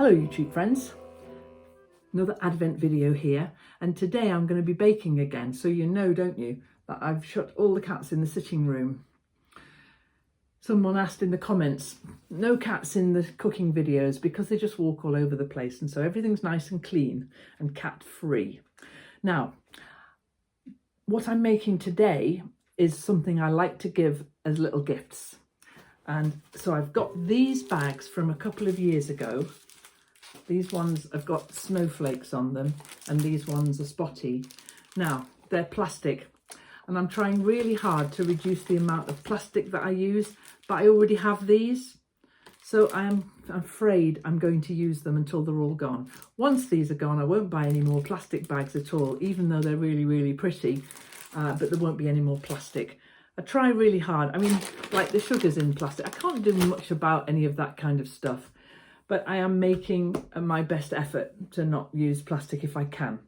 Hello YouTube friends, another Advent video here, and today I'm going to be baking again. So you know, don't you, that I've shut all the cats in the sitting room. Someone asked in the comments, no cats in the cooking videos because they just walk all over the place, and so everything's nice and clean and cat free. Now, what I'm making today is something I like to give as little gifts. And so I've got these bags from a couple of years ago. These ones have got snowflakes on them and these ones are spotty. Now, they're plastic and I'm trying really hard to reduce the amount of plastic that I use, but I already have these. So I'm afraid I'm going to use them until they're all gone. Once these are gone, I won't buy any more plastic bags at all, even though they're really, really pretty, but there won't be any more plastic. I try really hard. I mean, like the sugar's in plastic. I can't do much about any of that kind of stuff, but I am making my best effort to not use plastic if I can.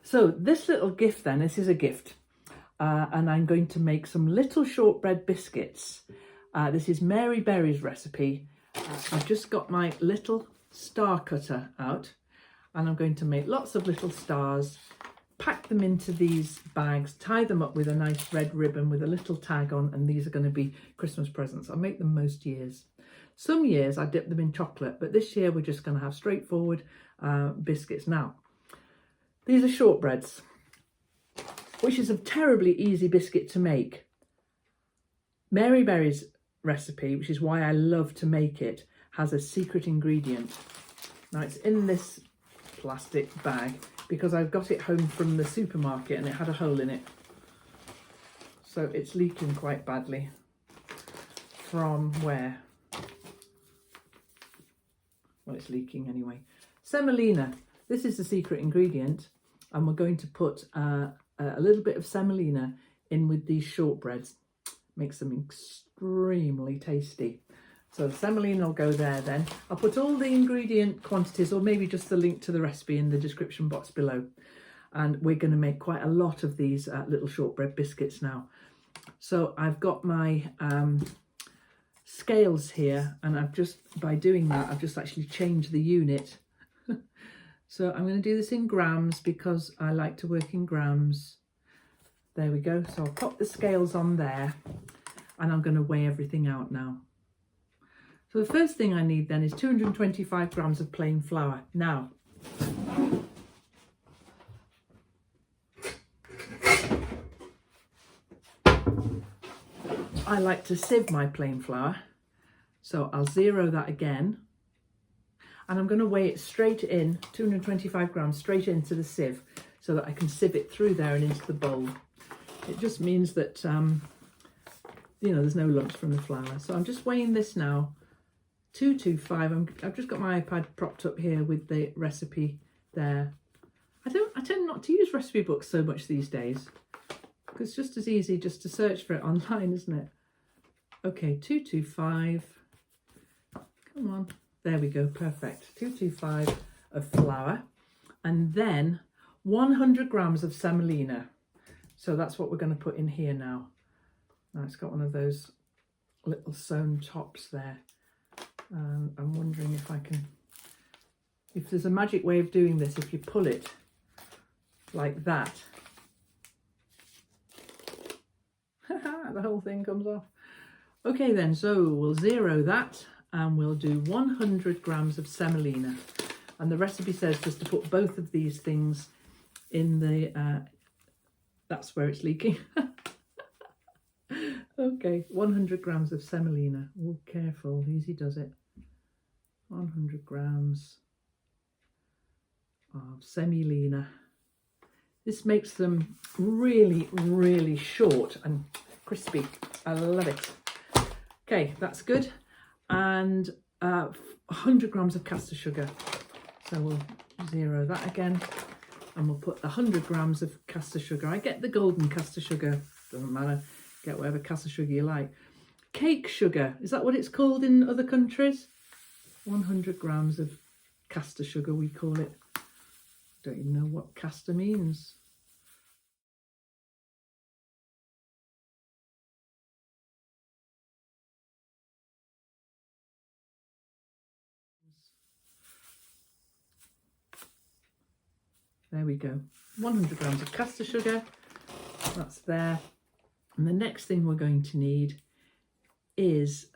So this little gift then, this is a gift, and I'm going to make some little shortbread biscuits. This is Mary Berry's recipe. I've just got my little star cutter out and I'm going to make lots of little stars, pack them into these bags, tie them up with a nice red ribbon with a little tag on, and these are going to be Christmas presents. I'll make them most years. Some years I dip them in chocolate, but this year we're just going to have straightforward biscuits. Now, these are shortbreads, which is a terribly easy biscuit to make. Mary Berry's recipe, which is why I love to make it, has a secret ingredient. Now it's in this plastic bag because I've got it home from the supermarket and it had a hole in it. So it's leaking quite badly. From where? Well, it's leaking anyway. Semolina. This is the secret ingredient, and we're going to put a little bit of semolina in with these shortbreads. Makes them extremely tasty. So the semolina will go there then. I'll put all the ingredient quantities, or maybe just the link to the recipe, in the description box below. And we're going to make quite a lot of these little shortbread biscuits now. So I've got my scales here, and I've just, by doing that, I've just actually changed the unit. So I'm going to do this in grams because I like to work in grams. There we go. So I'll pop the scales on there and I'm going to weigh everything out now. So the first thing I need then is 225 grams of plain flour. Now, I like to sieve my plain flour. So I'll zero that again. And I'm going to weigh it straight in, 225 grams straight into the sieve, so that I can sieve it through there and into the bowl. It just means that, you know, there's no lumps from the flour. So I'm just weighing this now, 225. I've just got my iPad propped up here with the recipe there. I tend not to use recipe books so much these days, because it's just as easy just to search for it online, isn't it? Okay, 225. Come on. There we go, perfect. 225 of flour, and then 100 grams of semolina. So that's what we're going to put in here now. Now it's got one of those little sewn tops there. I'm wondering if I can, if there's a magic way of doing this, if you pull it like that, the whole thing comes off. Okay then, so we'll zero that. And we'll do 100 grams of semolina. And the recipe says just to put both of these things in the, that's where it's leaking. Okay, 100 grams of semolina. Oh, careful, easy does it. 100 grams of semolina. This makes them really, really short and crispy. I love it. Okay, that's good. And 100 grams of caster sugar. So we'll zero that again, and we'll put 100 grams of caster sugar. I get the golden caster sugar, doesn't matter, get whatever caster sugar you like. Cake sugar, is that what it's called in other countries? 100 grams of caster sugar, we call it. Don't even know what caster means. There we go. 100 grams of caster sugar, that's there. And the next thing we're going to need is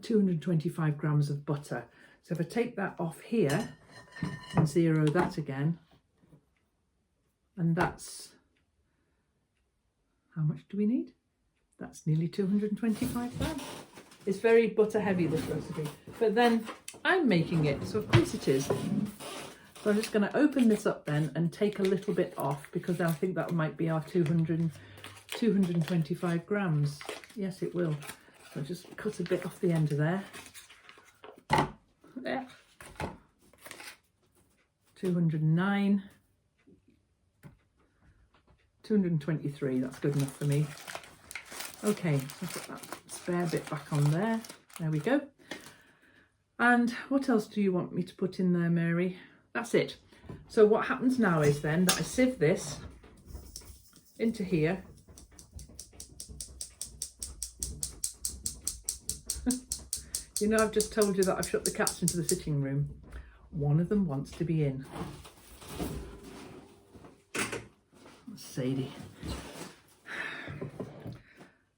225 grams of butter. So if I take that off here and zero that again, and that's, how much do we need? That's nearly 225 grams. It's very butter heavy, this recipe, but then I'm making it, so of course it is. So I'm just going to open this up then and take a little bit off, because I think that might be our 225 grams. Yes, it will. So I'll just cut a bit off the end of there. There. 209. 223, that's good enough for me. Okay, so put that spare bit back on there. There we go. And what else do you want me to put in there, Mary? That's it. So what happens now is then that I sieve this into here. You know, I've just told you that I've shut the cats into the sitting room. One of them wants to be in. Sadie.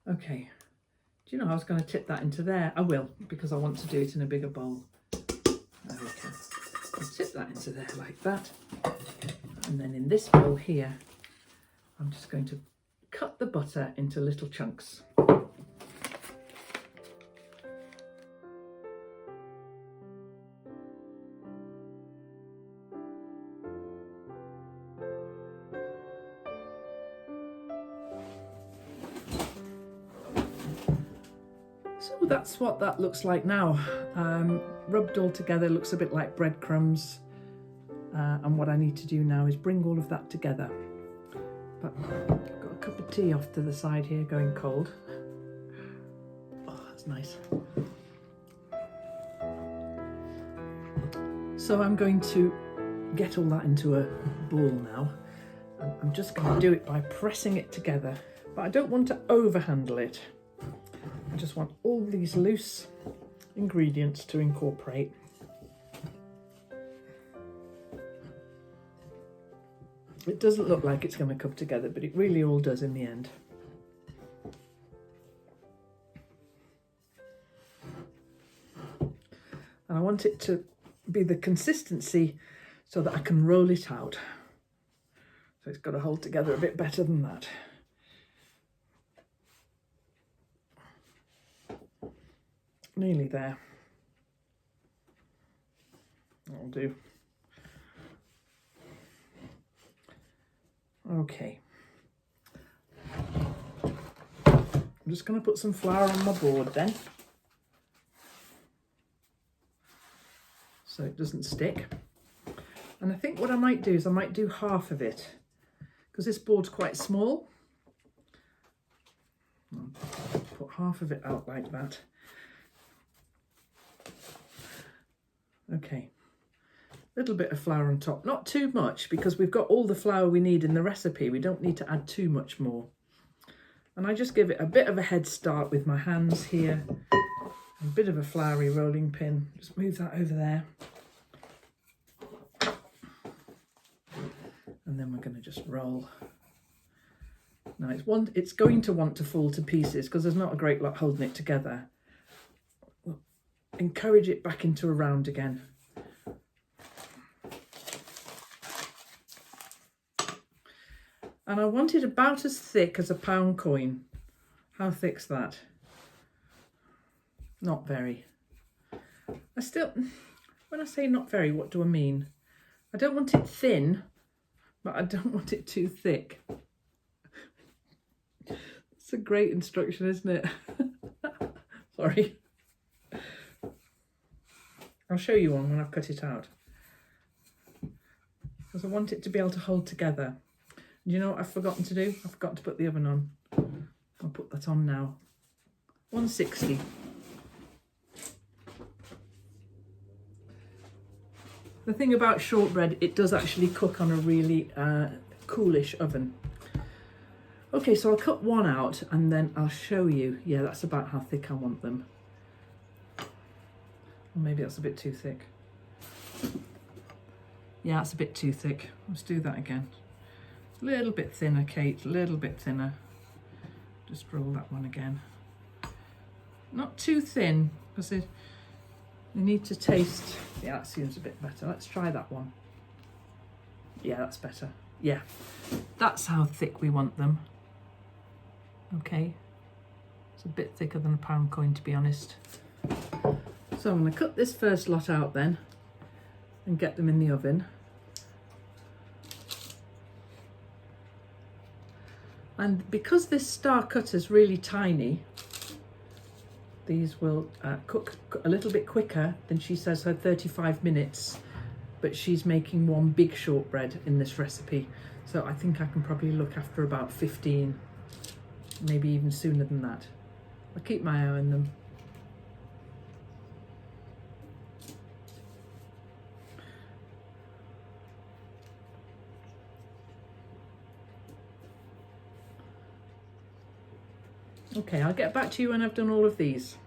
Okay. Do you know I was going to tip that into there? I will, because I want to do it in a bigger bowl. There we go. I'll tip that into there like that. And then in this bowl here, I'm just going to cut the butter into little chunks. So that's what that looks like now. Rubbed all together, looks a bit like breadcrumbs. And what I need to do now is bring all of that together. But I've got a cup of tea off to the side here going cold. Oh, that's nice. So I'm going to get all that into a bowl now. I'm just going to do it by pressing it together, but I don't want to overhandle it. I just want all these loose ingredients to incorporate. It doesn't look like it's going to come together, but it really all does in the end. And I want it to be the consistency so that I can roll it out. So it's got to hold together a bit better than that. Nearly there. That'll do. Okay. I'm just going to put some flour on my board then, so it doesn't stick. And I think what I might do is I might do half of it, because this board's quite small. I'll put half of it out like that. Okay, little bit of flour on top, not too much, because we've got all the flour we need in the recipe. We don't need to add too much more. And I just give it a bit of a head start with my hands here. A bit of a floury rolling pin. Just move that over there. And then we're going to just roll. Now it's going to want to fall to pieces because there's not a great lot holding it together. Encourage it back into a round again. And I want it about as thick as a £1 coin. How thick's that? Not very. When I say not very, what do I mean? I don't want it thin, but I don't want it too thick. It's a great instruction, isn't it? Sorry. I'll show you one when I've cut it out. Because I want it to be able to hold together. Do you know what I've forgotten to do? I've forgotten to put the oven on. I'll put that on now. 160. The thing about shortbread, it does actually cook on a really coolish oven. Okay, so I'll cut one out and then I'll show you. Yeah, that's about how thick I want them. Or maybe that's a bit too thick. Yeah, it's a bit too thick. Let's do that again. A little bit thinner, Kate, a little bit thinner. Just roll that one again. Not too thin, because you need to taste. Yeah, that seems a bit better. Let's try that one. Yeah, that's better. Yeah, that's how thick we want them. Okay, it's a bit thicker than a pound coin, to be honest. So I'm going to cut this first lot out then and get them in the oven. And because this star cutter is really tiny, these will cook a little bit quicker than she says her 35 minutes, but she's making one big shortbread in this recipe. So I think I can probably look after about 15, maybe even sooner than that. I'll keep my eye on them. Okay, I'll get back to you when I've done all of these.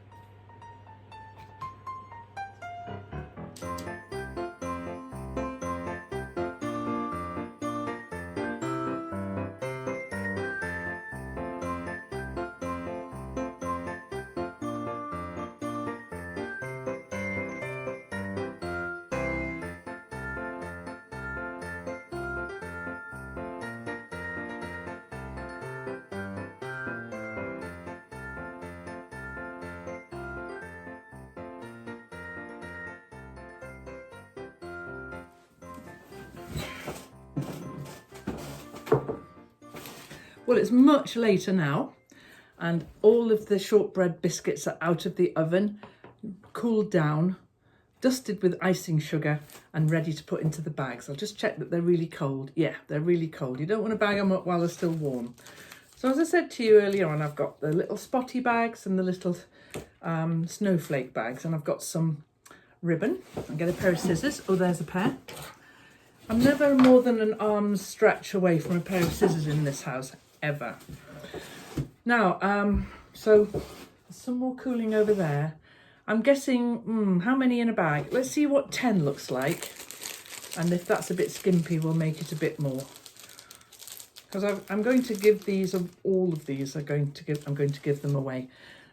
Well, it's much later now, and all of the shortbread biscuits are out of the oven, cooled down, dusted with icing sugar, and ready to put into the bags. I'll just check that they're really cold. Yeah, they're really cold. You don't want to bag them up while they're still warm. So as I said to you earlier on, I've got the little spotty bags and the little snowflake bags, and I've got some ribbon. I'll get a pair of scissors. Oh, there's a pair. I'm never more than an arm's stretch away from a pair of scissors in this house, ever. Now, so there's some more cooling over there. I'm guessing, how many in a bag? Let's see what 10 looks like. And if that's a bit skimpy, we'll make it a bit more. Because I'm going to give these, all of these I'm going to give them away.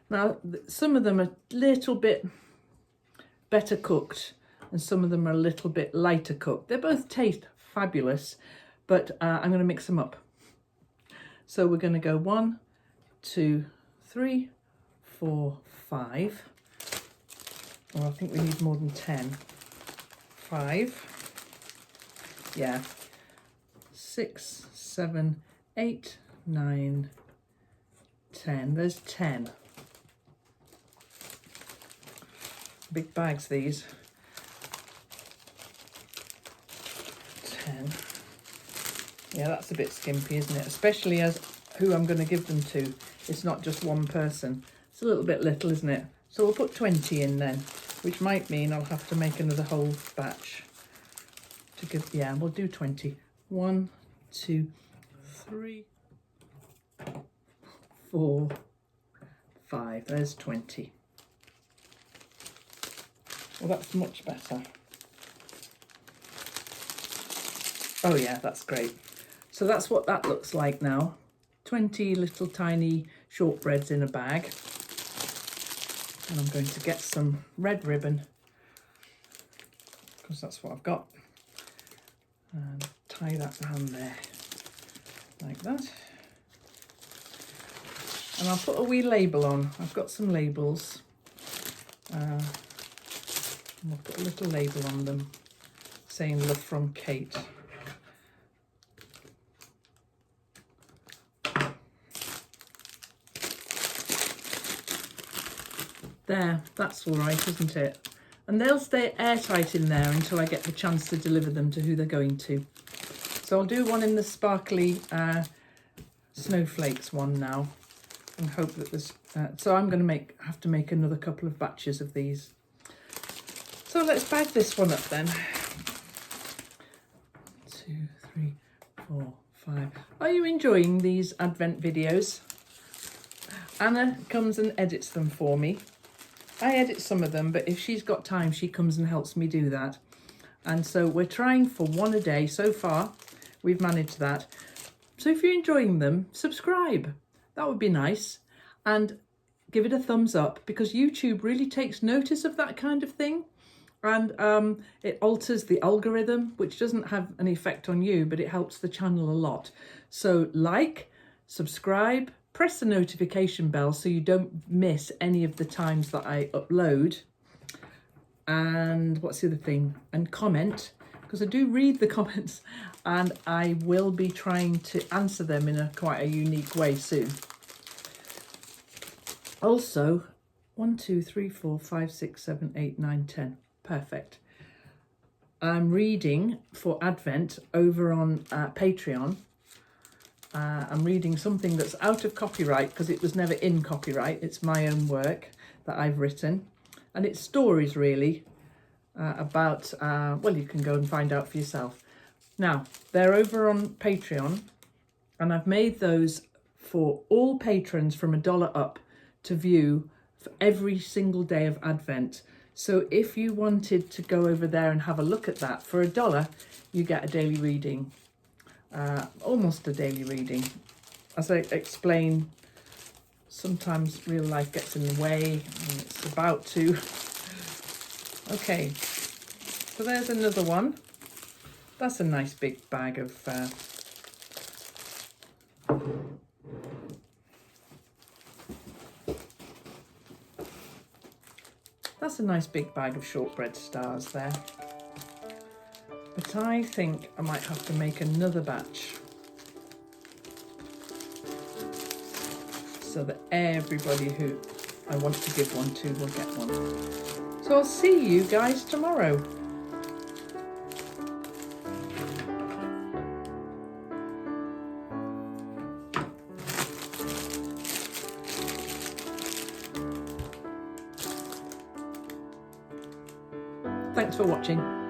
Now, some of them are a little bit better cooked, and some of them are a little bit lighter cooked. They both taste fabulous, but I'm going to mix them up. So we're going to go 1, 2, 3, 4, 5. Well, I think we need more than 10. 5. Yeah. 6, 7, 8, 9, 10. There's 10. Big bags, these. 10. Yeah, that's a bit skimpy, isn't it? Especially as who I'm going to give them to. It's not just one person. It's a little bit little, isn't it? So we'll put 20 in then, which might mean I'll have to make another whole batch to give. Yeah, we'll do 20. 1, 2, 3, 4, 5. There's 20. Well, that's much better. Oh yeah, that's great. So that's what that looks like now. 20 little tiny shortbreads in a bag. And I'm going to get some red ribbon, because that's what I've got. And tie that around there, like that. And I'll put a wee label on. I've got some labels. And I'll put a little label on them saying love from Kate. There, that's all right, isn't it? And they'll stay airtight in there until I get the chance to deliver them to who they're going to. So I'll do one in the sparkly snowflakes one now, and hope that there's. So I'm going to have to make another couple of batches of these. So let's bag this one up then. 2, 3, 4, 5. Are you enjoying these Advent videos? Anna comes and edits them for me. I edit some of them, but if she's got time, she comes and helps me do that. And so we're trying for 1 a day. So far, we've managed that. So if you're enjoying them, subscribe. That would be nice. And give it a thumbs up, because YouTube really takes notice of that kind of thing. And it alters the algorithm, which doesn't have an effect on you, but it helps the channel a lot. So like, subscribe, press the notification bell so you don't miss any of the times that I upload. And what's the other thing? And comment, because I do read the comments, and I will be trying to answer them in quite a unique way soon. Also, 1, 2, 3, 4, 5, 6, 7, 8, 9, 10. Perfect. I'm reading for Advent over on Patreon. I'm reading something that's out of copyright because it was never in copyright. It's my own work that I've written. And it's stories really about, well, you can go and find out for yourself. Now, they're over on Patreon, and I've made those for all patrons from $1 up to view for every single day of Advent. So if you wanted to go over there and have a look at that, for $1, you get a daily reading, almost a daily reading. As I explain, sometimes real life gets in the way, and it's about to. Okay, so there's another one. That's a nice big bag of that's a nice big bag of shortbread stars there. But I think I might have to make another batch so that everybody who I want to give one to will get one. So I'll see you guys tomorrow. Thanks for watching.